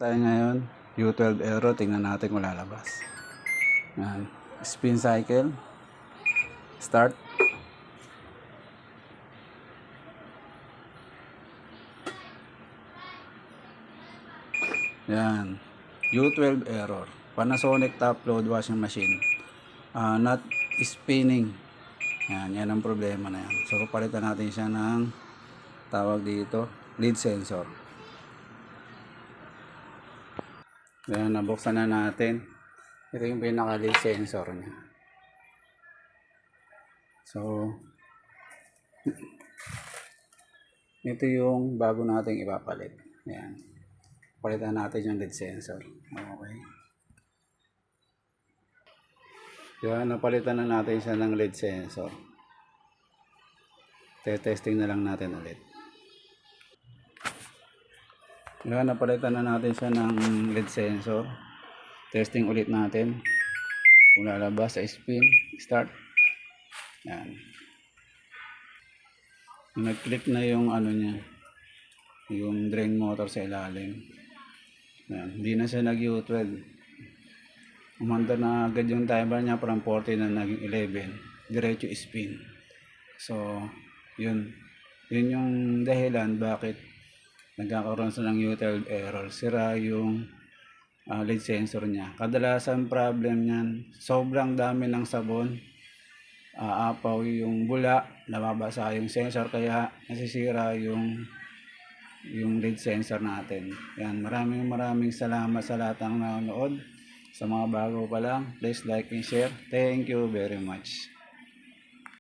tayo ngayon. U12 Aero. Tingnan natin kung lalabas. Yan. Spin cycle. Start. Yan. U12 error. Panasonic top load washing machine. Not spinning. Yan ang problema na yan. So, palitan natin siya ng tawag dito, lead sensor. Yan, nabuksan na natin. Ito yung pinaka lead sensor niya. So, ito yung bago nating ipapalit. Yan. Palitan natin yung lead sensor. Okay. Yan, napalitan na natin siya ng lead sensor. Testing na lang natin ulit. Yan, napalitan na natin siya ng lead sensor. Testing ulit natin. Kung lalabas sa spin, start. Yan. Nag-click na yung ano niya, yung drain motor sa ilalim. Yan. Hindi na siya nag-U12. Umanda na agad yung timer niya from 40 na naging 11. Diretso spin. So, yun yung dahilan bakit nagkakaroon sa ng U12 error. Sira yung lead sensor niya. Kadalasan problem niyan, sobrang dami ng sabon, aapaw yung bula, nababasa yung sensor, kaya nasisira yung lead sensor natin. Yan, maraming salamat sa lahat ng nanonood. Sa mga bago pa lang, please like and share. Thank you very much.